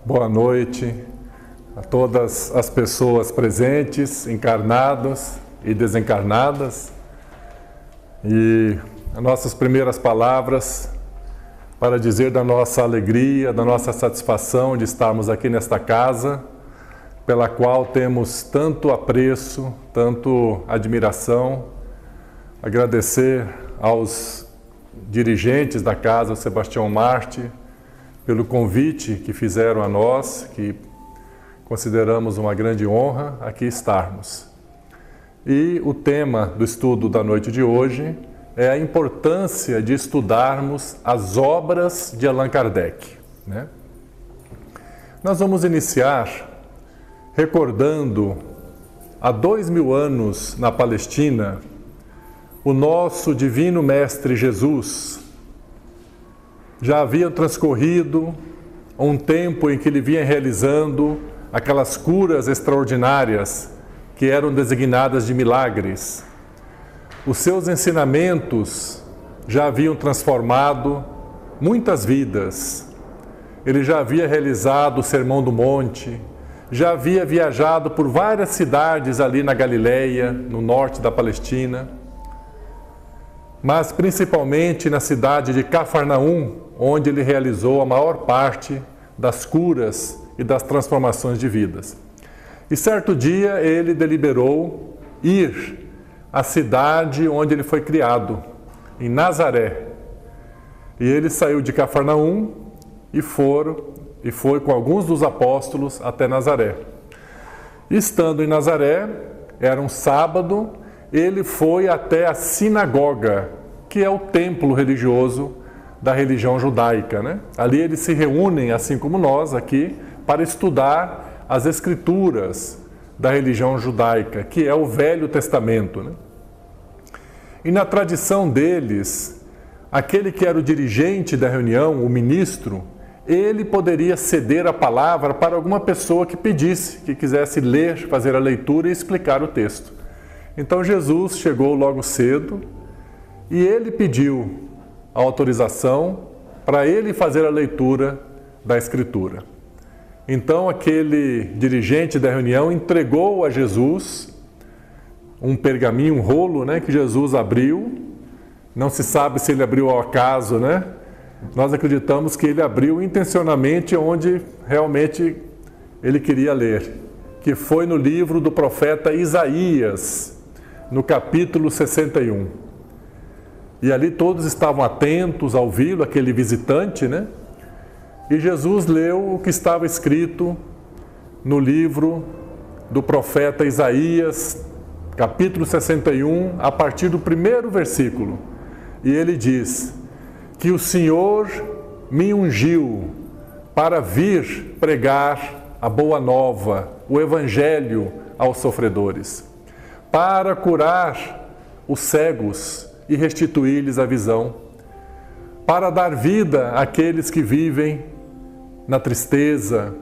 Boa noite a todas as pessoas presentes, encarnadas e desencarnadas. E as nossas primeiras palavras para dizer da nossa alegria, da nossa satisfação de estarmos aqui nesta casa, pela qual temos tanto apreço, tanto admiração. Agradecer aos dirigentes da casa, Sebastião Marte, pelo convite que fizeram a nós, que consideramos uma grande honra aqui estarmos. E o tema do estudo da noite de hoje é a importância de estudarmos as obras de Allan Kardec, né? Nós vamos iniciar recordando há 2000 anos na Palestina, o nosso Divino Mestre Jesus já havia transcorrido um tempo em que ele vinha realizando aquelas curas extraordinárias que eram designadas de milagres. Os seus ensinamentos já haviam transformado muitas vidas. Ele já havia realizado o Sermão do Monte, já havia viajado por várias cidades ali na Galileia, no norte da Palestina, mas principalmente na cidade de Cafarnaum, onde ele realizou a maior parte das curas e das transformações de vidas. E certo dia ele deliberou ir à cidade onde ele foi criado, em Nazaré. E ele saiu de Cafarnaum e foi com alguns dos apóstolos até Nazaré. Estando em Nazaré, era um sábado, ele foi até a sinagoga, que é o templo religioso da religião judaica, né? Ali eles se reúnem, assim como nós aqui, para estudar as escrituras da religião judaica, que é o Velho Testamento, né? E na tradição deles, aquele que era o dirigente da reunião, o ministro, ele poderia ceder a palavra para alguma pessoa que pedisse, que quisesse ler, fazer a leitura e explicar o texto. Então Jesus chegou logo cedo e ele pediu a autorização para ele fazer a leitura da Escritura. Então aquele dirigente da reunião entregou a Jesus um pergaminho, um rolo, né, que Jesus abriu. Não se sabe se ele abriu ao acaso, né? Nós acreditamos que ele abriu intencionalmente onde realmente ele queria ler, que foi no livro do profeta Isaías, no capítulo 61. E ali todos estavam atentos a ouvi-lo, aquele visitante, né? E Jesus leu o que estava escrito no livro do profeta Isaías, capítulo 61, a partir do primeiro versículo. E ele diz que o Senhor me ungiu para vir pregar a boa nova, o evangelho aos sofredores, para curar os cegos e restituir-lhes a visão, para dar vida àqueles que vivem na tristeza,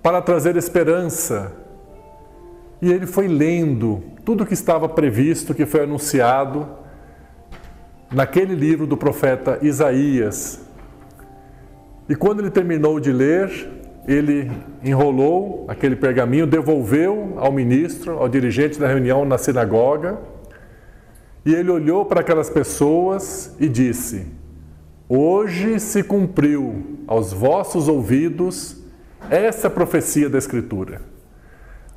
para trazer esperança. E ele foi lendo tudo o que estava previsto, que foi anunciado naquele livro do profeta Isaías. E quando ele terminou de ler, ele enrolou aquele pergaminho, devolveu ao ministro, ao dirigente da reunião na sinagoga, e ele olhou para aquelas pessoas e disse: hoje se cumpriu aos vossos ouvidos essa profecia da Escritura.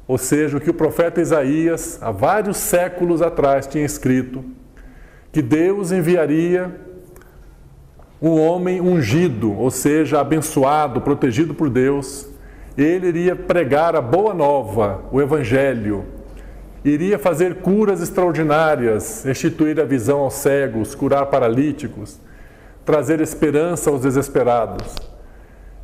Ou seja, o que o profeta Isaías, há vários séculos atrás, tinha escrito, que Deus enviaria um homem ungido, ou seja, abençoado, protegido por Deus. Ele iria pregar a boa nova, o evangelho, iria fazer curas extraordinárias, restituir a visão aos cegos, curar paralíticos, trazer esperança aos desesperados.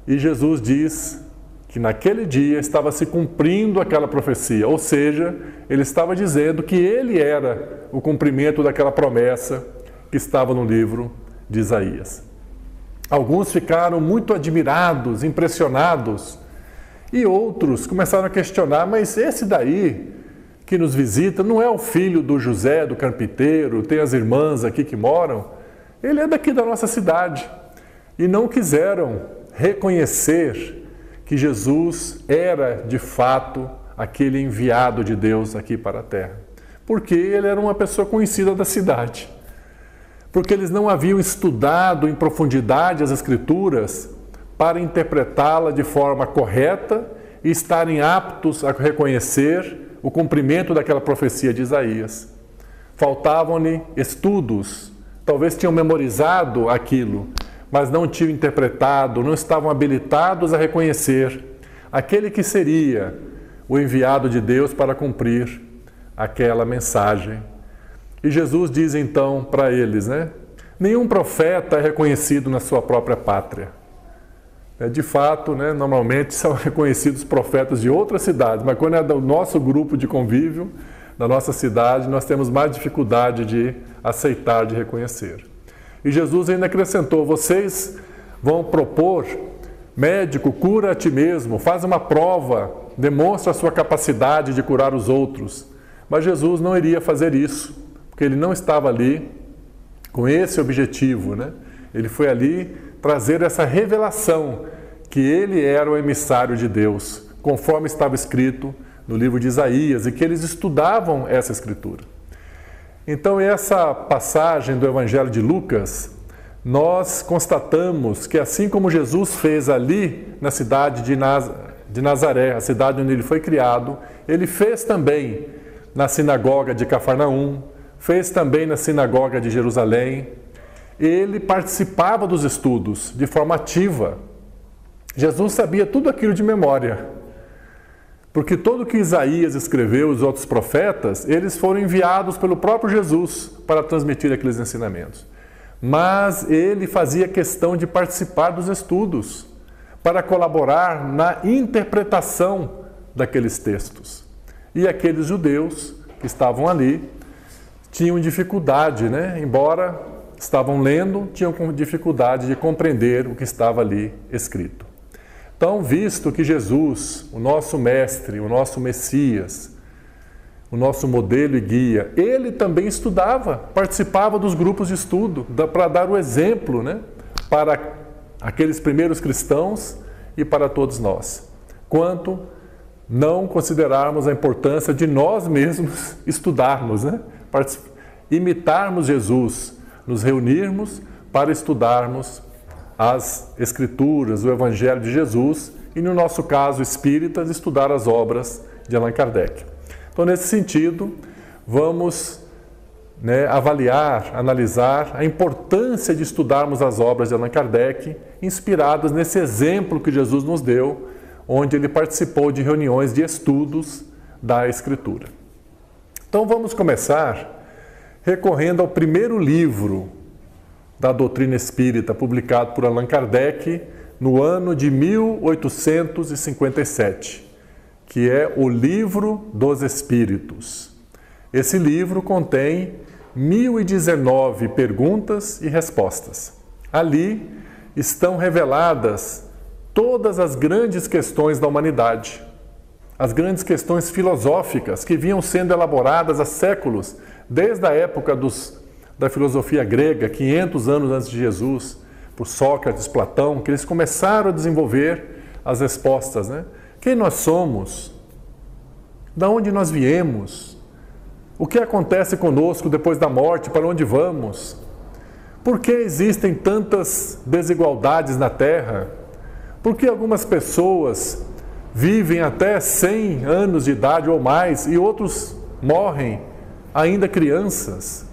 E Jesus diz que naquele dia estava se cumprindo aquela profecia, ou seja, ele estava dizendo que ele era o cumprimento daquela promessa que estava no livro de Isaías. Alguns ficaram muito admirados, impressionados, e outros começaram a questionar: mas esse daí que nos visita não é o filho do José, do carpinteiro, tem as irmãs aqui que moram? Ele é daqui da nossa cidade. E não quiseram reconhecer que Jesus era, de fato, aquele enviado de Deus aqui para a Terra. Porque ele era uma pessoa conhecida da cidade. Porque eles não haviam estudado em profundidade as Escrituras para interpretá-la de forma correta e estarem aptos a reconhecer o cumprimento daquela profecia de Isaías. Faltavam-lhe estudos, talvez tinham memorizado aquilo, mas não tinham interpretado, não estavam habilitados a reconhecer aquele que seria o enviado de Deus para cumprir aquela mensagem. E Jesus diz então para eles, nenhum profeta é reconhecido na sua própria pátria. De fato, normalmente são reconhecidos profetas de outras cidades, mas quando é do nosso grupo de convívio, da nossa cidade, nós temos mais dificuldade de aceitar, de reconhecer. E Jesus ainda acrescentou, vocês vão propor, médico, cura a ti mesmo, faz uma prova, demonstra a sua capacidade de curar os outros. Mas Jesus não iria fazer isso, porque ele não estava ali com esse objetivo, Ele foi ali trazer essa revelação que ele era o emissário de Deus, conforme estava escrito no livro de Isaías, e que eles estudavam essa escritura. Então, essa passagem do Evangelho de Lucas, nós constatamos que assim como Jesus fez ali na cidade de Nazaré, a cidade onde ele foi criado, ele fez também na sinagoga de Cafarnaum, fez também na sinagoga de Jerusalém. Ele participava dos estudos de forma ativa. Jesus sabia tudo aquilo de memória, porque tudo que Isaías escreveu, os outros profetas, eles foram enviados pelo próprio Jesus para transmitir aqueles ensinamentos. Mas ele fazia questão de participar dos estudos, para colaborar na interpretação daqueles textos. E aqueles judeus que estavam ali tinham dificuldade, embora estavam lendo, tinham dificuldade de compreender o que estava ali escrito. Então, visto que Jesus, o nosso mestre, o nosso Messias, o nosso modelo e guia, ele também estudava, participava dos grupos de estudo, para dar o exemplo, para aqueles primeiros cristãos e para todos nós. Quanto não considerarmos a importância de nós mesmos estudarmos, imitarmos Jesus, nos reunirmos para estudarmos as Escrituras, o Evangelho de Jesus e, no nosso caso, espíritas, estudar as obras de Allan Kardec. Então, nesse sentido, vamos avaliar, analisar a importância de estudarmos as obras de Allan Kardec, inspiradas nesse exemplo que Jesus nos deu, onde ele participou de reuniões de estudos da Escritura. Então, vamos começar recorrendo ao primeiro livro da doutrina espírita, publicado por Allan Kardec no ano de 1857, que é o Livro dos Espíritos. Esse livro contém 1019 perguntas e respostas. Ali estão reveladas todas as grandes questões da humanidade, as grandes questões filosóficas que vinham sendo elaboradas há séculos, desde a época da filosofia grega, 500 anos antes de Jesus, por Sócrates, Platão, que eles começaram a desenvolver as respostas. Quem nós somos? De onde nós viemos? O que acontece conosco depois da morte? Para onde vamos? Por que existem tantas desigualdades na Terra? Por que algumas pessoas vivem até 100 anos de idade ou mais e outros morrem ainda crianças?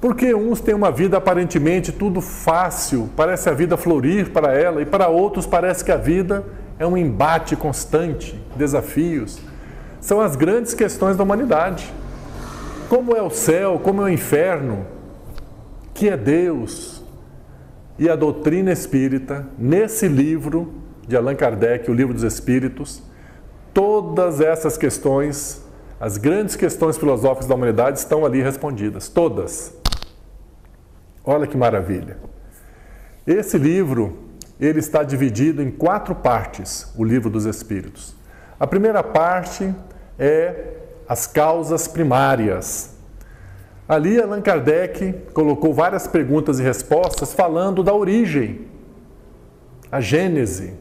Porque uns têm uma vida aparentemente tudo fácil, parece a vida florir para ela, e para outros parece que a vida é um embate constante, desafios. São as grandes questões da humanidade. Como é o céu, como é o inferno, que é Deus? E a doutrina espírita, nesse livro de Allan Kardec, o Livro dos Espíritos, todas essas questões, as grandes questões filosóficas da humanidade estão ali respondidas, todas. Olha que maravilha! Esse livro, ele está dividido em 4 partes, o Livro dos Espíritos. A primeira parte é as causas primárias. Ali, Allan Kardec colocou várias perguntas e respostas falando da origem, a gênese,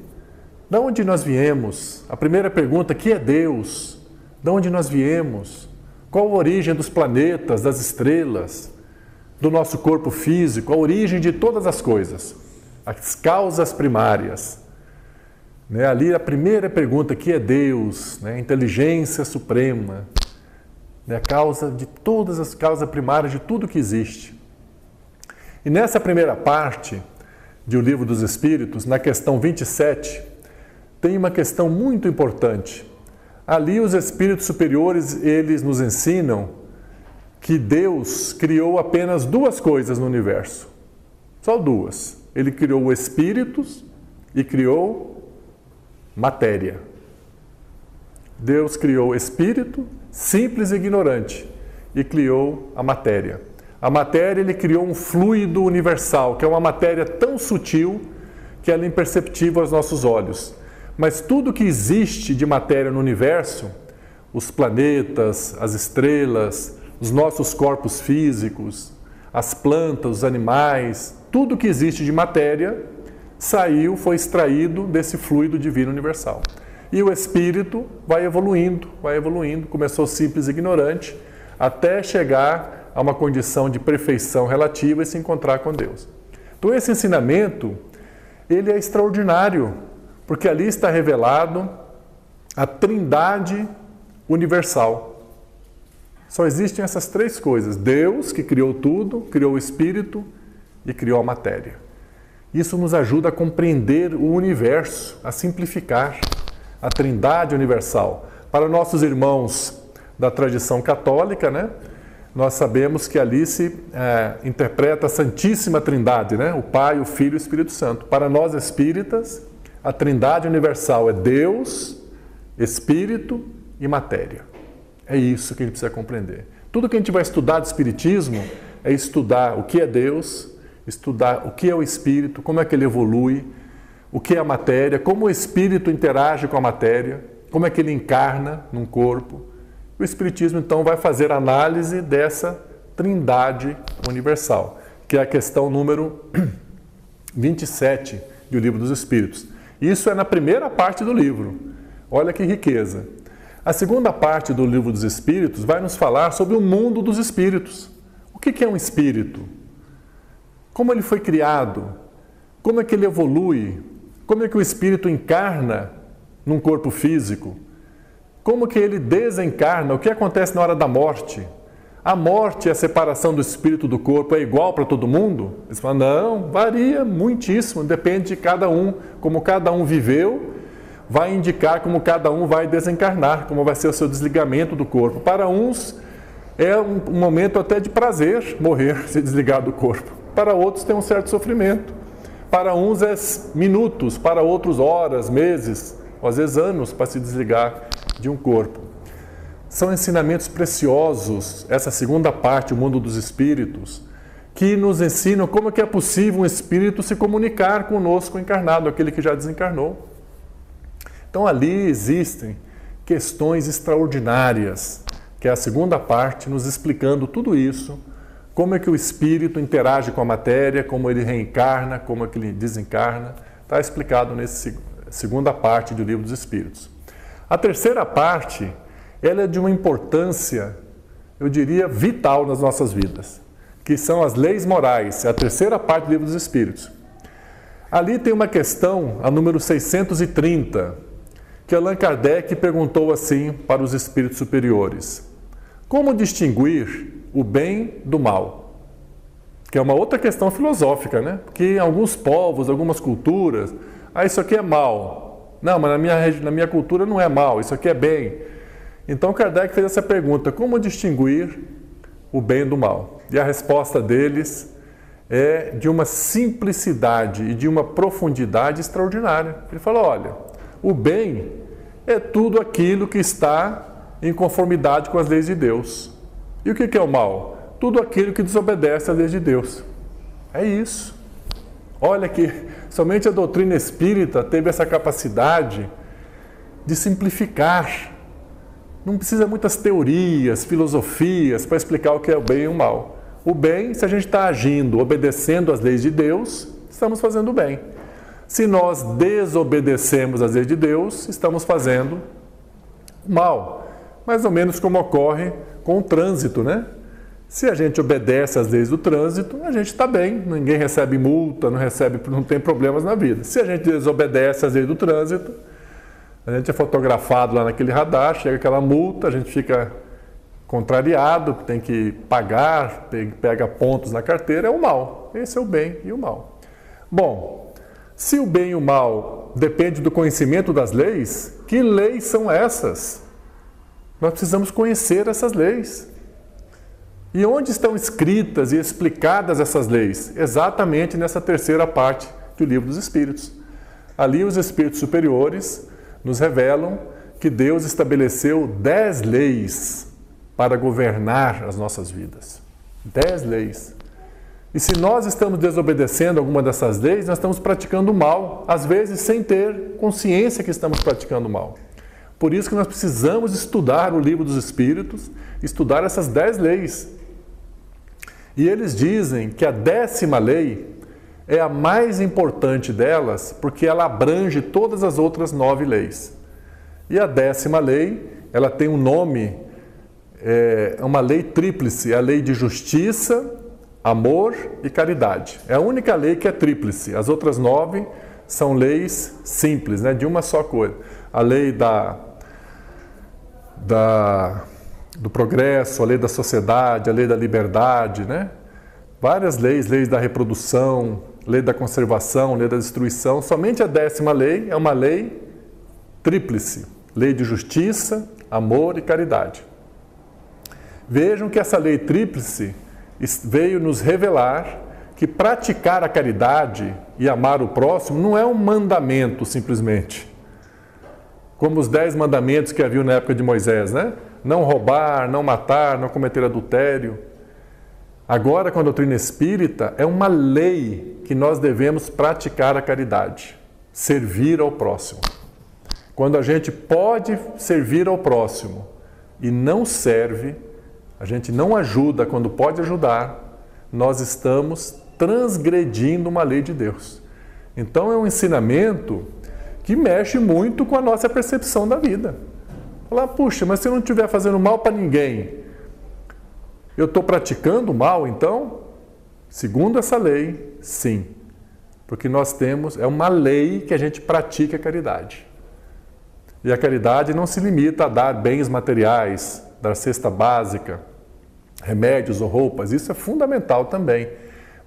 De onde nós viemos? A primeira pergunta, que é Deus? De onde nós viemos? Qual a origem dos planetas, das estrelas, do nosso corpo físico, a origem de todas as coisas? As causas primárias. Ali a primeira pergunta, que é Deus? Inteligência suprema. A causa de todas as causas primárias de tudo que existe. E nessa primeira parte do Livro dos Espíritos, na questão 27, tem uma questão muito importante. Ali os espíritos superiores, eles nos ensinam que Deus criou apenas duas coisas no universo. Só duas. Ele criou espíritos e criou matéria. Deus criou espírito, simples e ignorante, e criou a matéria. A matéria, ele criou um fluido universal, que é uma matéria tão sutil que ela é imperceptível aos nossos olhos. Mas tudo que existe de matéria no universo, os planetas, as estrelas, os nossos corpos físicos, as plantas, os animais, tudo que existe de matéria saiu, foi extraído desse fluido divino universal. E o espírito vai evoluindo, começou simples e ignorante, até chegar a uma condição de perfeição relativa e se encontrar com Deus. Então esse ensinamento, ele é extraordinário, porque ali está revelado a Trindade universal. Só existem essas três coisas: Deus, que criou tudo, criou o espírito e criou a matéria. Isso nos ajuda a compreender o universo, a simplificar a Trindade universal. Para nossos irmãos da tradição católica, nós sabemos que ali se interpreta a Santíssima Trindade, o Pai, o Filho e o Espírito Santo. Para nós espíritas, a Trindade universal é Deus, Espírito e matéria. É isso que a gente precisa compreender. Tudo que a gente vai estudar de Espiritismo é estudar o que é Deus, estudar o que é o Espírito, como é que ele evolui, o que é a matéria, como o Espírito interage com a matéria, como é que ele encarna num corpo. O Espiritismo, então, vai fazer análise dessa Trindade universal, que é a questão número 27 do Livro dos Espíritos. Isso é na primeira parte do livro. Olha que riqueza. A segunda parte do Livro dos Espíritos vai nos falar sobre o mundo dos espíritos. O que é um espírito? Como ele foi criado? Como é que ele evolui? Como é que o espírito encarna num corpo físico? Como que ele desencarna? O que acontece na hora da morte? A morte e a separação do espírito do corpo é igual para todo mundo? Eles falam, não, varia muitíssimo, depende de cada um. Como cada um viveu, vai indicar como cada um vai desencarnar, como vai ser o seu desligamento do corpo. Para uns é um momento até de prazer morrer, se desligar do corpo. Para outros tem um certo sofrimento. Para uns é minutos, para outros horas, meses, ou às vezes anos para se desligar de um corpo. São ensinamentos preciosos, essa segunda parte, o mundo dos espíritos, que nos ensinam como é possível um espírito se comunicar conosco encarnado, aquele que já desencarnou. Então ali existem questões extraordinárias, que é a segunda parte, nos explicando tudo isso, como é que o espírito interage com a matéria, como ele reencarna, como é que ele desencarna, está explicado nessa segunda parte do Livro dos Espíritos. A terceira parte, ela é de uma importância, eu diria, vital nas nossas vidas, que são as leis morais, é a terceira parte do Livro dos Espíritos. Ali tem uma questão, a número 630, que Allan Kardec perguntou assim para os espíritos superiores: como distinguir o bem do mal? Que é uma outra questão filosófica, Porque em alguns povos, algumas culturas, isso aqui é mal. Não, mas na minha cultura não é mal, isso aqui é bem. Então Kardec fez essa pergunta: como distinguir o bem do mal? E a resposta deles é de uma simplicidade e de uma profundidade extraordinária. Ele falou, olha, o bem é tudo aquilo que está em conformidade com as leis de Deus. E o que é o mal? Tudo aquilo que desobedece às leis de Deus. É isso. Olha que somente a doutrina espírita teve essa capacidade de simplificar. Não precisa muitas teorias, filosofias para explicar o que é o bem e o mal. O bem, se a gente está agindo, obedecendo às leis de Deus, estamos fazendo o bem. Se nós desobedecemos às leis de Deus, estamos fazendo mal. Mais ou menos como ocorre com o trânsito, né? Se a gente obedece às leis do trânsito, a gente está bem, ninguém recebe multa, não tem problemas na vida. Se a gente desobedece às leis do trânsito, a gente é fotografado lá naquele radar, chega aquela multa, a gente fica contrariado, tem que pagar, pega pontos na carteira, é o mal. Esse é o bem e o mal. Bom, se o bem e o mal dependem do conhecimento das leis, que leis são essas? Nós precisamos conhecer essas leis. E onde estão escritas e explicadas essas leis? Exatamente nessa terceira parte do Livro dos Espíritos. Ali os espíritos superiores nos revelam que Deus estabeleceu 10 leis para governar as nossas vidas. 10 leis. E se nós estamos desobedecendo alguma dessas leis, nós estamos praticando mal, às vezes sem ter consciência que estamos praticando mal. Por isso que nós precisamos estudar o Livro dos Espíritos, estudar essas 10 leis. E eles dizem que a 10ª lei é a mais importante delas, porque ela abrange todas as outras 9 leis. E a 10ª lei, ela tem um nome, é uma lei tríplice, a lei de justiça, amor e caridade. É a única lei que é tríplice. As outras 9 são leis simples, né, de uma só coisa. A lei do progresso, a lei da sociedade, a lei da liberdade, né? Várias leis, leis da reprodução, lei da conservação, lei da destruição. Somente a 10ª lei é uma lei tríplice, lei de justiça, amor e caridade. Vejam que essa lei tríplice veio nos revelar que praticar a caridade e amar o próximo não é um mandamento simplesmente, como os 10 mandamentos que haviam na época de Moisés, né? Não roubar, não matar, não cometer adultério. Agora, com a doutrina espírita, é uma lei que nós devemos praticar a caridade, servir ao próximo. Quando a gente pode servir ao próximo e não serve, a gente não ajuda quando pode ajudar, nós estamos transgredindo uma lei de Deus. Então é um ensinamento que mexe muito com a nossa percepção da vida. Falar, puxa, mas se eu não estiver fazendo mal para ninguém, eu estou praticando mal, então? Segundo essa lei, sim. Porque nós temos, é uma lei que a gente pratica a caridade. E a caridade não se limita a dar bens materiais, dar cesta básica, remédios ou roupas, isso é fundamental também.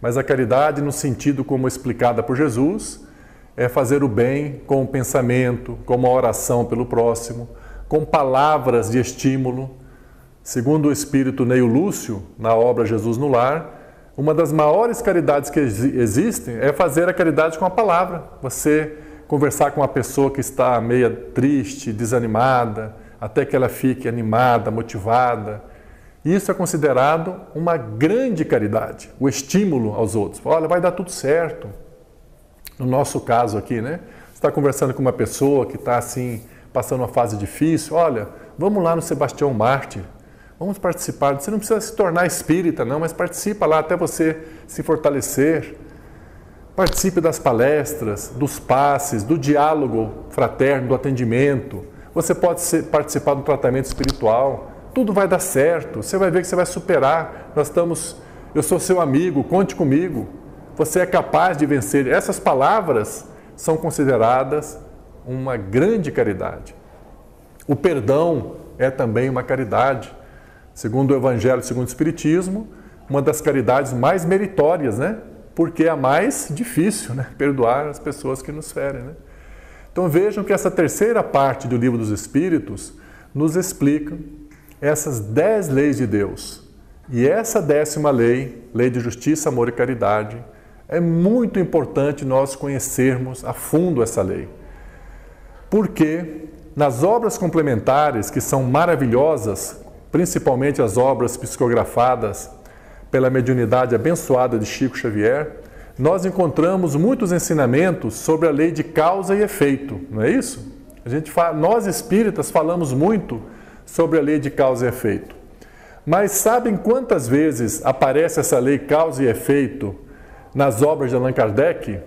Mas a caridade, no sentido como explicada por Jesus, é fazer o bem com o pensamento, com uma oração pelo próximo, com palavras de estímulo. Segundo o espírito Neio Lúcio, na obra Jesus no Lar, uma das maiores caridades que existem é fazer a caridade com a palavra. Você conversar com uma pessoa que está meia triste, desanimada, até que ela fique animada, motivada. Isso é considerado uma grande caridade, o estímulo aos outros. Olha, vai dar tudo certo. No nosso caso aqui, né? Você está conversando com uma pessoa que está assim, passando uma fase difícil. Olha, vamos lá no Sebastião Mártir. Vamos participar. Você não precisa se tornar espírita, não, mas participa lá até você se fortalecer. Participe das palestras, dos passes, do diálogo fraterno, do atendimento. Você pode participar do tratamento espiritual. Tudo vai dar certo. Você vai ver que você vai superar. Eu sou seu amigo, conte comigo. Você é capaz de vencer. Essas palavras são consideradas uma grande caridade. O perdão é também uma caridade. Segundo o Evangelho, segundo o Espiritismo, uma das caridades mais meritórias, né? Porque é a mais difícil, né? Perdoar as pessoas que nos ferem, né? Então vejam que essa terceira parte do Livro dos Espíritos nos explica essas 10 leis de Deus. E essa 10ª lei, lei de justiça, amor e caridade, é muito importante nós conhecermos a fundo essa lei. Porque nas obras complementares, que são maravilhosas, principalmente as obras psicografadas pela mediunidade abençoada de Chico Xavier, nós encontramos muitos ensinamentos sobre a lei de causa e efeito, não é isso? Nós espíritas falamos muito sobre a lei de causa e efeito. Mas sabem quantas vezes aparece essa lei causa e efeito nas obras de Allan Kardec?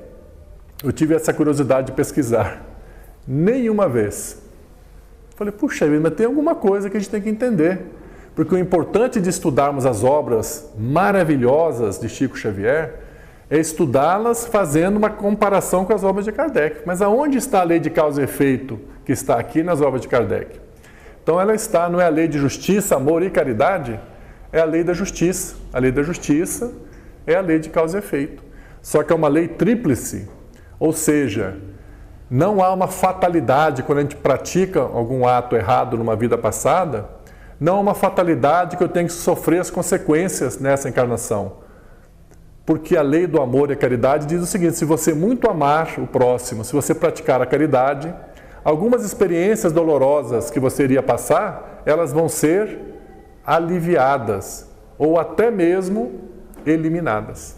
eu tive essa curiosidade de pesquisar. Nenhuma vez. Falei, puxa vida, mas tem alguma coisa que a gente tem que entender. Porque o importante de estudarmos as obras maravilhosas de Chico Xavier é estudá-las fazendo uma comparação com as obras de Kardec. Mas aonde está a lei de causa e efeito que está aqui nas obras de Kardec? Então ela está, não é a lei de justiça, amor e caridade, é a lei da justiça. A lei da justiça é a lei de causa e efeito. Só que é uma lei tríplice, ou seja, não há uma fatalidade quando a gente pratica algum ato errado numa vida passada, não há uma fatalidade que eu tenho que sofrer as consequências nessa encarnação. Porque a lei do amor e a caridade diz o seguinte, se você muito amar o próximo, se você praticar a caridade, algumas experiências dolorosas que você iria passar, elas vão ser aliviadas ou até mesmo eliminadas.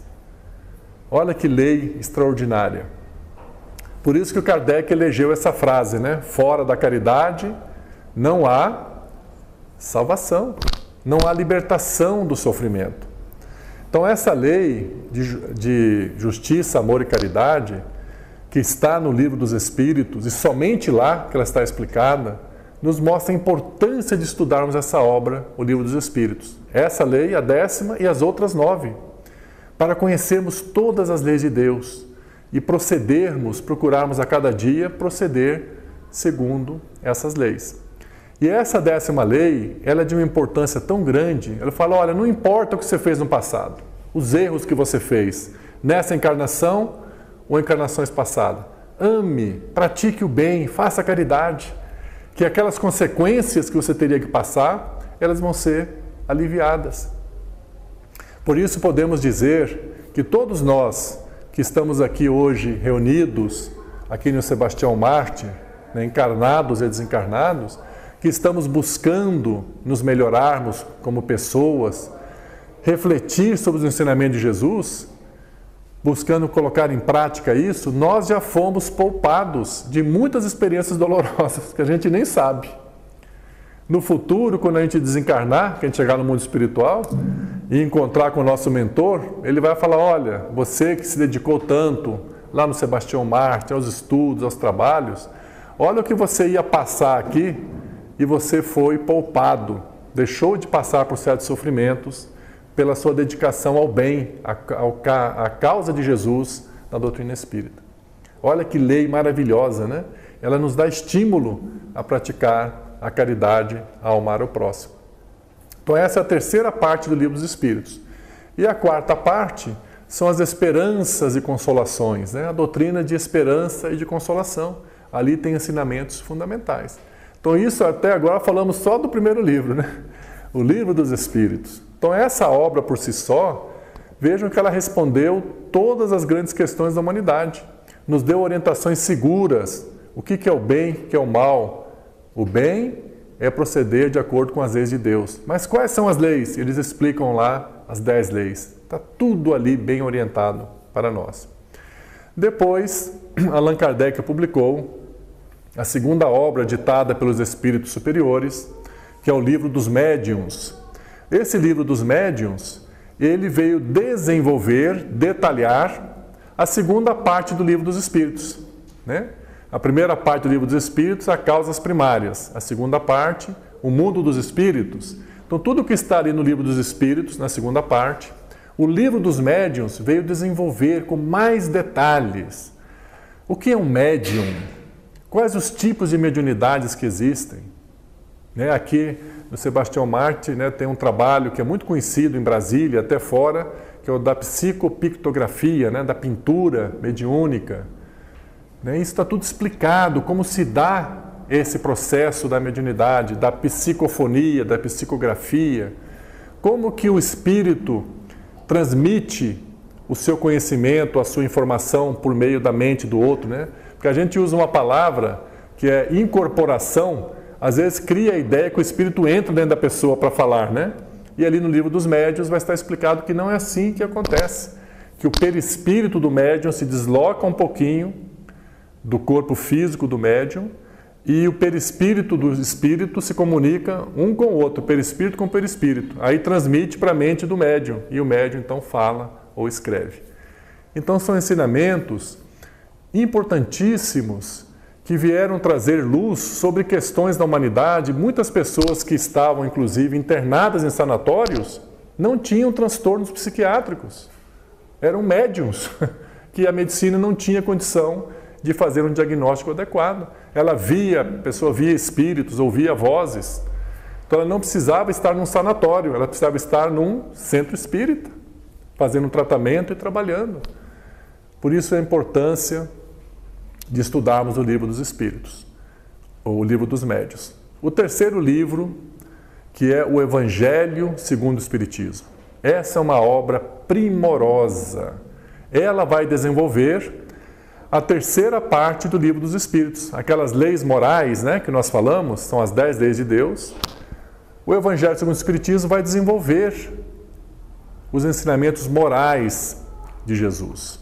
Olha que lei extraordinária. Por isso que o Kardec elegeu essa frase, né? Fora da caridade não há salvação, não há libertação do sofrimento. Então essa lei de justiça, amor e caridade, que está no Livro dos Espíritos, e somente lá que ela está explicada, nos mostra a importância de estudarmos essa obra, o Livro dos Espíritos. Essa lei, a 10ª e as outras 9, para conhecermos todas as leis de Deus e procurarmos a cada dia proceder segundo essas leis. E essa 10ª lei, ela é de uma importância tão grande, ela fala, olha, não importa o que você fez no passado, os erros que você fez, nessa encarnação ou encarnações passadas. Ame, pratique o bem, faça a caridade, que aquelas consequências que você teria que passar, elas vão ser aliviadas. Por isso podemos dizer que todos nós que estamos aqui hoje reunidos, aqui no Sebastião Mártir, né, encarnados e desencarnados, que estamos buscando nos melhorarmos como pessoas, refletir sobre os ensinamentos de Jesus, buscando colocar em prática isso, nós já fomos poupados de muitas experiências dolorosas que a gente nem sabe. No futuro, quando a gente desencarnar, que a gente chegar no mundo espiritual e encontrar com o nosso mentor, ele vai falar, olha, você que se dedicou tanto lá no Sebastião Mártir, aos estudos, aos trabalhos, olha o que você ia passar aqui e você foi poupado, deixou de passar por certos sofrimentos pela sua dedicação ao bem, à causa de Jesus na doutrina espírita. Olha que lei maravilhosa, né? Ela nos dá estímulo a praticar a caridade, a amar o próximo. Então essa é a terceira parte do Livro dos Espíritos. E a quarta parte são as esperanças e consolações, né? A doutrina de esperança e de consolação. Ali tem ensinamentos fundamentais. Então isso até agora falamos só do primeiro livro, né? O Livro dos Espíritos. Então essa obra por si só, vejam que ela respondeu todas as grandes questões da humanidade. Nos deu orientações seguras. O que é o bem, o que é o mal? O bem é proceder de acordo com as leis de Deus. Mas quais são as leis? Eles explicam lá as 10 leis. Está tudo ali bem orientado para nós. Depois, Allan Kardec publicou a segunda obra ditada pelos espíritos superiores, que é o Livro dos Médiuns. Esse Livro dos Médiuns, ele veio desenvolver, detalhar a segunda parte do Livro dos Espíritos, né? A primeira parte do Livro dos Espíritos, as causas primárias. A segunda parte, o mundo dos espíritos. Então, tudo que está ali no Livro dos Espíritos, na segunda parte, o Livro dos Médiuns veio desenvolver com mais detalhes. O que é um médium? Quais os tipos de mediunidades que existem? Né? Aqui no Sebastião Mártir, né, tem um trabalho que é muito conhecido em Brasília, até fora, que é o da psicopictografia, né, da pintura mediúnica. Isso está tudo explicado, como se dá esse processo da mediunidade, da psicofonia, da psicografia, como que o espírito transmite o seu conhecimento, a sua informação por meio da mente do outro, né? Porque a gente usa uma palavra que é incorporação, às vezes cria a ideia que o espírito entra dentro da pessoa para falar, né? E ali no Livro dos Médiuns vai estar explicado que não é assim que acontece, que o perispírito do médium se desloca um pouquinho do corpo físico do médium e o perispírito do espírito se comunica um com o outro, perispírito com perispírito. Aí transmite para a mente do médium e o médium então fala ou escreve. Então são ensinamentos importantíssimos que vieram trazer luz sobre questões da humanidade. Muitas pessoas que estavam, inclusive, internadas em sanatórios não tinham transtornos psiquiátricos. Eram médiums que a medicina não tinha condição de fazer um diagnóstico adequado. A pessoa via espíritos, ouvia vozes. Então ela não precisava estar num sanatório, ela precisava estar num centro espírita, fazendo um tratamento e trabalhando. Por isso a importância de estudarmos o livro dos Espíritos, ou o livro dos Médiuns. O terceiro livro, que é o Evangelho segundo o Espiritismo. Essa é uma obra primorosa. Ela vai desenvolver a terceira parte do livro dos Espíritos. Aquelas leis morais, né, que nós falamos, são as 10 leis de Deus. O Evangelho segundo o Espiritismo vai desenvolver os ensinamentos morais de Jesus.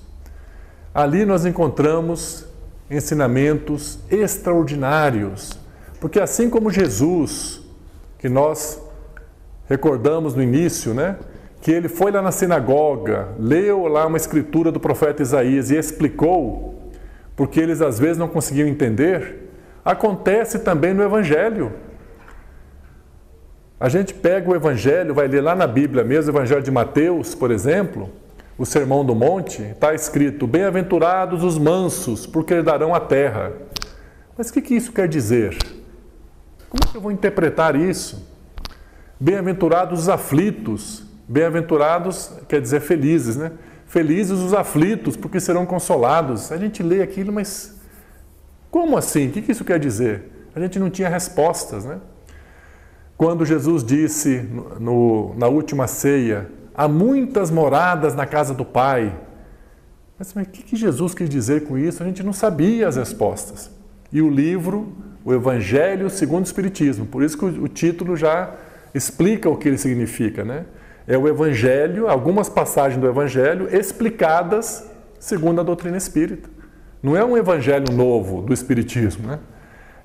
Ali nós encontramos ensinamentos extraordinários, porque assim como Jesus, que nós recordamos no início, né, que ele foi lá na sinagoga, leu lá uma escritura do profeta Isaías e explicou, porque eles às vezes não conseguiam entender, acontece também no Evangelho. A gente pega o Evangelho, vai ler lá na Bíblia mesmo, o Evangelho de Mateus, por exemplo, o Sermão do Monte, está escrito: bem-aventurados os mansos, porque herdarão a terra. Mas o que isso quer dizer? Como é que eu vou interpretar isso? Bem-aventurados os aflitos. Bem-aventurados quer dizer felizes, né? Felizes os aflitos, porque serão consolados. A gente lê aquilo, mas como assim? O que isso quer dizer? A gente não tinha respostas, né? Quando Jesus disse na última ceia: há muitas moradas na casa do Pai. Mas o que Jesus quis dizer com isso? A gente não sabia as respostas. E o livro, o Evangelho segundo o Espiritismo, por isso que o título já explica o que ele significa, né? É o Evangelho, algumas passagens do Evangelho explicadas segundo a doutrina espírita. Não é um Evangelho novo do Espiritismo, né?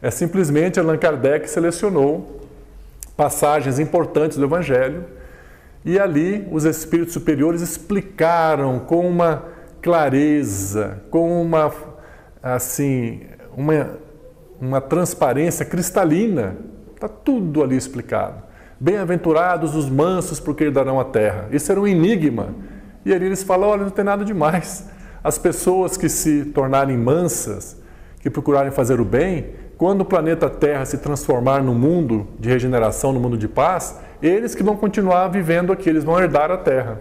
É simplesmente Allan Kardec selecionou passagens importantes do Evangelho e ali os espíritos superiores explicaram com uma clareza, com uma transparência cristalina. Está tudo ali explicado. Bem-aventurados os mansos, porque herdarão a terra. Isso era um enigma. E ali eles falam: olha, não tem nada demais. As pessoas que se tornarem mansas, que procurarem fazer o bem, quando o planeta Terra se transformar num mundo de regeneração, num mundo de paz, eles que vão continuar vivendo aqui, eles vão herdar a Terra.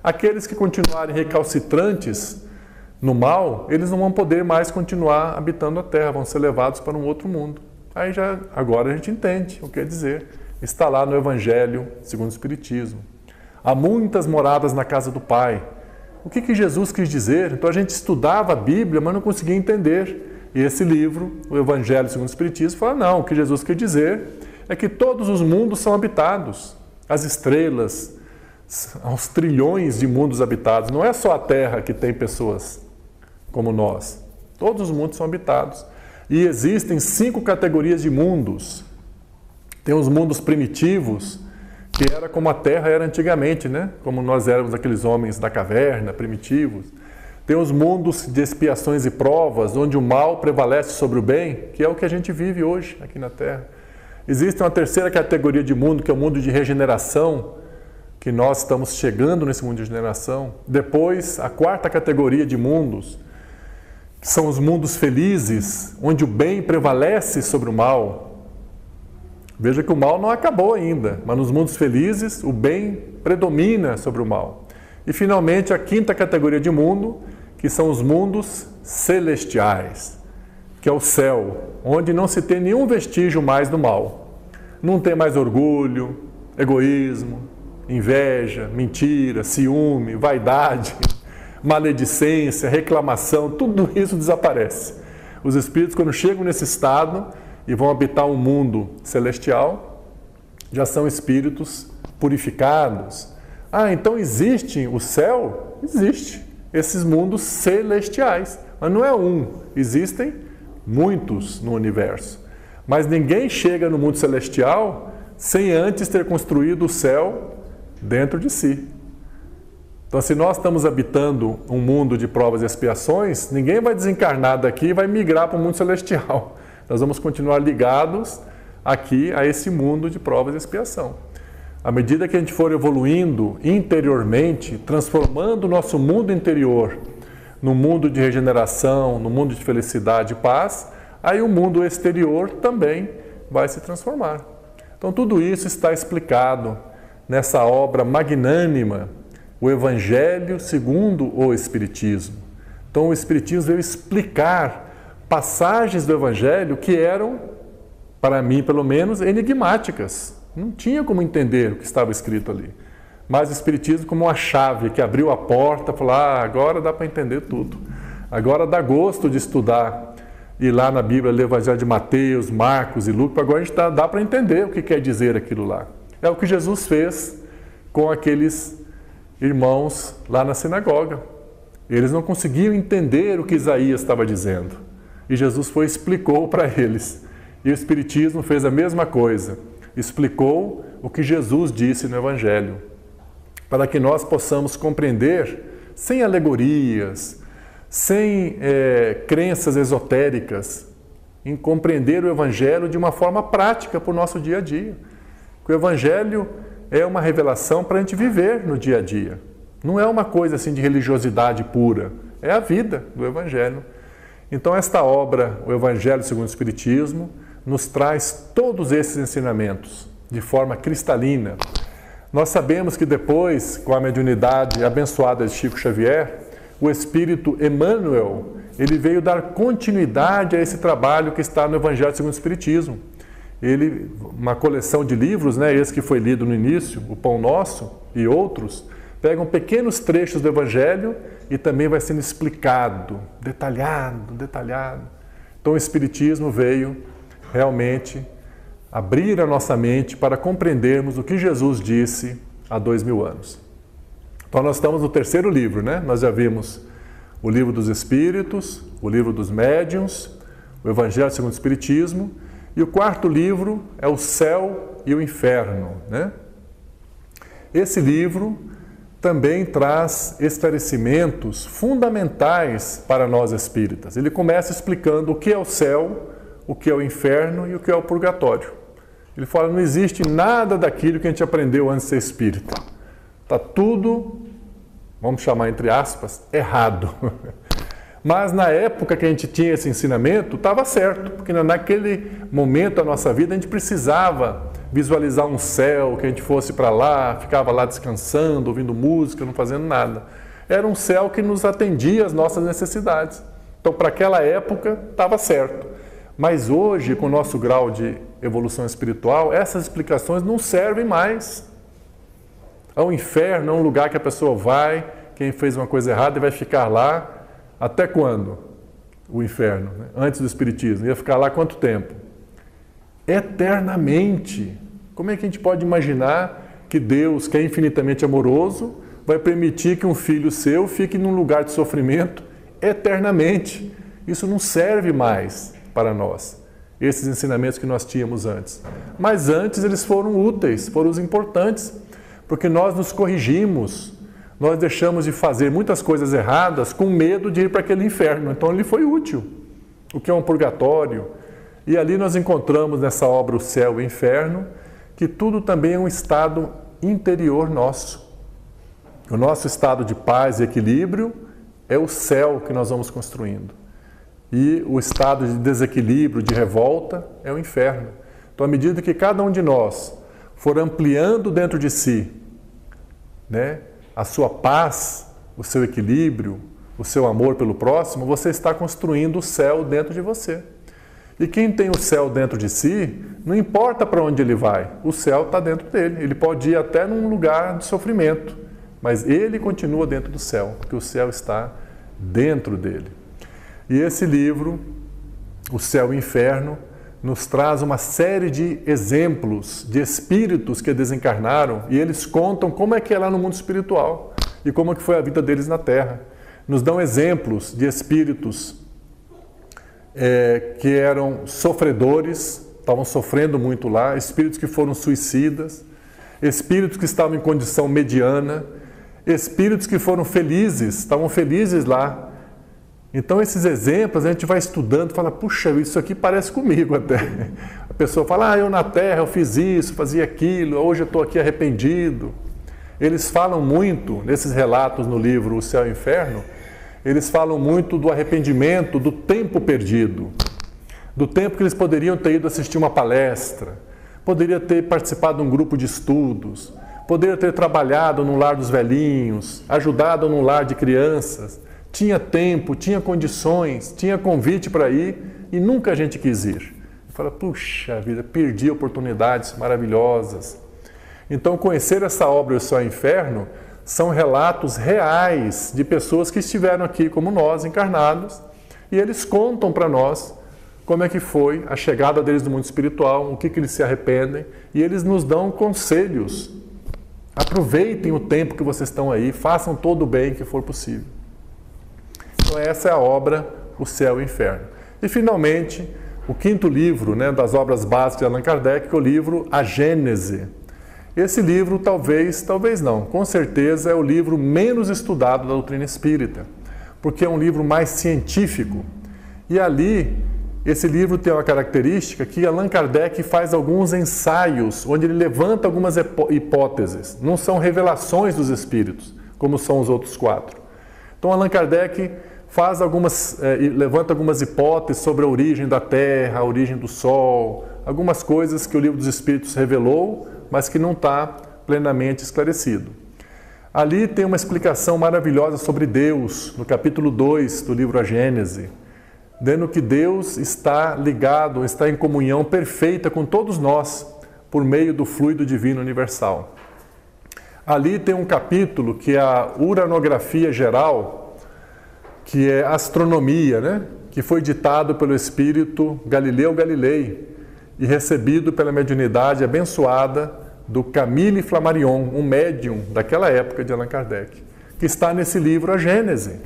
Aqueles que continuarem recalcitrantes no mal, eles não vão poder mais continuar habitando a Terra, vão ser levados para um outro mundo. Agora a gente entende o que quer dizer. Está lá no Evangelho segundo o Espiritismo. Há muitas moradas na casa do Pai. O que Jesus quis dizer? Então a gente estudava a Bíblia, mas não conseguia entender. E esse livro, o Evangelho segundo o Espiritismo, fala: não, o que Jesus quer dizer é que todos os mundos são habitados. As estrelas, aos trilhões de mundos habitados. Não é só a Terra que tem pessoas como nós. Todos os mundos são habitados. E existem 5 categorias de mundos. Tem os mundos primitivos, que era como a Terra era antigamente, né? Como nós éramos aqueles homens da caverna, primitivos. Tem os mundos de expiações e provas, onde o mal prevalece sobre o bem, que é o que a gente vive hoje aqui na Terra. Existe uma terceira categoria de mundo, que é o mundo de regeneração, que nós estamos chegando nesse mundo de regeneração. Depois, a quarta categoria de mundos, que são os mundos felizes, onde o bem prevalece sobre o mal. Veja que o mal não acabou ainda, mas nos mundos felizes o bem predomina sobre o mal. E finalmente a quinta categoria de mundo, que são os mundos celestiais, que é o céu, onde não se tem nenhum vestígio mais do mal. Não tem mais orgulho, egoísmo, inveja, mentira, ciúme, vaidade, maledicência, reclamação, tudo isso desaparece. Os espíritos, quando chegam nesse estado e vão habitar um mundo celestial, já são espíritos purificados. Então existe o céu? Existe. Esses mundos celestiais. Mas não é um. Existem muitos no universo. Mas ninguém chega no mundo celestial sem antes ter construído o céu dentro de si. Então, se nós estamos habitando um mundo de provas e expiações, ninguém vai desencarnar daqui e vai migrar para o mundo celestial. Nós vamos continuar ligados aqui a esse mundo de provas e expiação. À medida que a gente for evoluindo interiormente, transformando o nosso mundo interior no mundo de regeneração, no mundo de felicidade e paz, aí o mundo exterior também vai se transformar. Então tudo isso está explicado nessa obra magnânima, o Evangelho segundo o Espiritismo. Então o Espiritismo veio explicar passagens do Evangelho que eram, para mim pelo menos, enigmáticas. Não tinha como entender o que estava escrito ali. Mas o Espiritismo como uma chave que abriu a porta, falou, agora dá para entender tudo. Agora dá gosto de estudar. Ir lá na Bíblia, ler o Evangelho de Mateus, Marcos e Lucas, agora a gente dá para entender o que quer dizer aquilo lá. É o que Jesus fez com aqueles irmãos lá na sinagoga. Eles não conseguiam entender o que Isaías estava dizendo. E Jesus foi e explicou para eles. E o Espiritismo fez a mesma coisa. Explicou o que Jesus disse no Evangelho, para que nós possamos compreender, sem alegorias, sem crenças esotéricas, em compreender o Evangelho de uma forma prática para o nosso dia a dia. O Evangelho é uma revelação para a gente viver no dia a dia. Não é uma coisa assim de religiosidade pura, é a vida do Evangelho. Então esta obra, o Evangelho segundo o Espiritismo, nos traz todos esses ensinamentos de forma cristalina. Nós sabemos que depois, com a mediunidade abençoada de Chico Xavier, o Espírito Emmanuel, ele veio dar continuidade a esse trabalho que está no Evangelho segundo o Espiritismo. Ele, uma coleção de livros, esse que foi lido no início, o Pão Nosso e outros, pegam pequenos trechos do Evangelho e também vai sendo explicado, detalhado. Então o Espiritismo veio realmente abrir a nossa mente para compreendermos o que Jesus disse há 2000 anos. Então nós estamos no terceiro livro, Nós já vimos o Livro dos Espíritos, o Livro dos Médiuns, o Evangelho segundo o Espiritismo, e o quarto livro é o Céu e o Inferno, Esse livro também traz esclarecimentos fundamentais para nós espíritas. Ele começa explicando o que é o céu, o que é o inferno e o que é o purgatório. Ele fala, não existe nada daquilo que a gente aprendeu antes de ser espírita. Está tudo, vamos chamar entre aspas, errado. Mas na época que a gente tinha esse ensinamento, estava certo, porque naquele momento da nossa vida a gente precisava visualizar um céu, que a gente fosse para lá, ficava lá descansando, ouvindo música, não fazendo nada. Era um céu que nos atendia às nossas necessidades. Então, para aquela época, estava certo. Mas hoje, com o nosso grau de evolução espiritual, essas explicações não servem mais. O inferno é um lugar que a pessoa vai, quem fez uma coisa errada e vai ficar lá. Até quando? O inferno, antes do Espiritismo. Ia ficar lá quanto tempo? Eternamente. Como é que a gente pode imaginar que Deus, que é infinitamente amoroso, vai permitir que um filho seu fique num lugar de sofrimento eternamente? Isso não serve mais para nós, esses ensinamentos que nós tínhamos antes. Mas antes eles foram úteis, foram os importantes, porque nós nos corrigimos, nós deixamos de fazer muitas coisas erradas com medo de ir para aquele inferno. Então ele foi útil, o que é um purgatório. E ali nós encontramos nessa obra o céu e o inferno, que tudo também é um estado interior nosso. O nosso estado de paz e equilíbrio é o céu que nós vamos construindo. E o estado de desequilíbrio, de revolta, é o inferno. Então, à medida que cada um de nós for ampliando dentro de si, a sua paz, o seu equilíbrio, o seu amor pelo próximo, você está construindo o céu dentro de você. E quem tem o céu dentro de si, não importa para onde ele vai, o céu está dentro dele. Ele pode ir até num lugar de sofrimento, mas ele continua dentro do céu, porque o céu está dentro dele. E esse livro, O Céu e o Inferno, nos traz uma série de exemplos de espíritos que desencarnaram e eles contam como é que é lá no mundo espiritual e como é que foi a vida deles na Terra. Nos dão exemplos de espíritos que eram sofredores, estavam sofrendo muito lá, espíritos que foram suicidas, espíritos que estavam em condição mediana, espíritos que foram felizes, estavam felizes lá. Então esses exemplos a gente vai estudando e fala, puxa, isso aqui parece comigo até. A pessoa fala, eu na Terra eu fiz isso, fazia aquilo, hoje eu estou aqui arrependido. Eles falam muito, nesses relatos no livro O Céu e o Inferno, eles falam muito do arrependimento, do tempo perdido, do tempo que eles poderiam ter ido assistir uma palestra, poderia ter participado de um grupo de estudos, poderia ter trabalhado no lar dos velhinhos, ajudado no lar de crianças, tinha tempo, tinha condições, tinha convite para ir e nunca a gente quis ir. Fala, puxa vida, perdi oportunidades maravilhosas. Então, conhecer essa obra O Céu e o Inferno são relatos reais de pessoas que estiveram aqui como nós, encarnados, e eles contam para nós como é que foi a chegada deles no mundo espiritual, o que eles se arrependem, e eles nos dão conselhos. Aproveitem o tempo que vocês estão aí, façam todo o bem que for possível. Então essa é a obra O Céu e o Inferno. E finalmente, o quinto livro, das obras básicas de Allan Kardec, que é o livro A Gênese. Esse livro talvez não, com certeza é o livro menos estudado da doutrina espírita, porque é um livro mais científico. E ali, esse livro tem uma característica que Allan Kardec faz alguns ensaios, onde ele levanta algumas hipóteses. Não são revelações dos espíritos, como são os outros 4. Então Allan Kardec levanta algumas hipóteses sobre a origem da Terra, a origem do Sol, algumas coisas que o Livro dos Espíritos revelou, mas que não está plenamente esclarecido. Ali tem uma explicação maravilhosa sobre Deus, no capítulo 2 do livro A Gênese, dizendo que Deus está ligado, está em comunhão perfeita com todos nós, por meio do fluido divino universal. Ali tem um capítulo que é a uranografia geral, que é astronomia, que foi ditado pelo espírito Galileu Galilei e recebido pela mediunidade abençoada do Camille Flammarion, um médium daquela época de Allan Kardec, que está nesse livro A Gênese.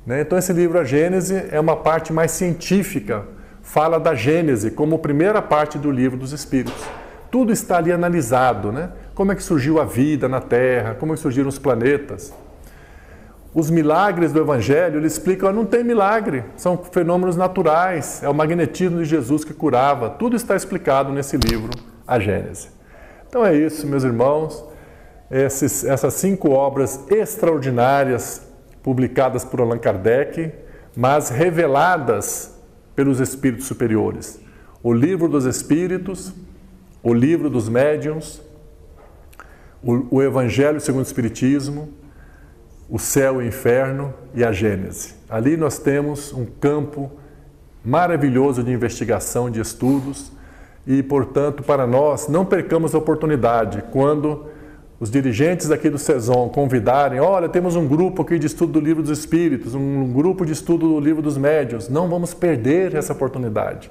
Então esse livro A Gênese é uma parte mais científica, fala da Gênese como primeira parte do Livro dos Espíritos. Tudo está ali analisado, como é que surgiu a vida na Terra, como é que surgiram os planetas. Os milagres do Evangelho, ele explica, não tem milagre, são fenômenos naturais, é o magnetismo de Jesus que curava, tudo está explicado nesse livro, A Gênese. Então é isso, meus irmãos, essas 5 obras extraordinárias publicadas por Allan Kardec, mas reveladas pelos Espíritos superiores. O Livro dos Espíritos, o Livro dos Médiuns, o Evangelho segundo o Espiritismo, O Céu e o Inferno e a Gênese. Ali nós temos um campo maravilhoso de investigação, de estudos e, portanto, para nós, não percamos a oportunidade quando os dirigentes aqui do CESOM convidarem, olha, temos um grupo aqui de estudo do Livro dos Espíritos, um grupo de estudo do Livro dos Médiuns. Não vamos perder essa oportunidade,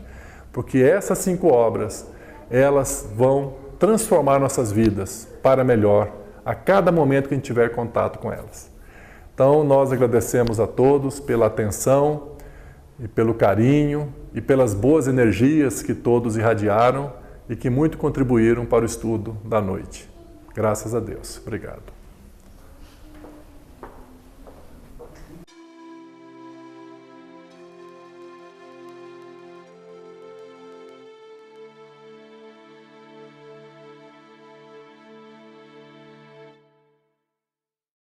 porque essas 5 obras, elas vão transformar nossas vidas para melhor a cada momento que a gente tiver contato com elas. Então, nós agradecemos a todos pela atenção e pelo carinho e pelas boas energias que todos irradiaram e que muito contribuíram para o estudo da noite. Graças a Deus. Obrigado.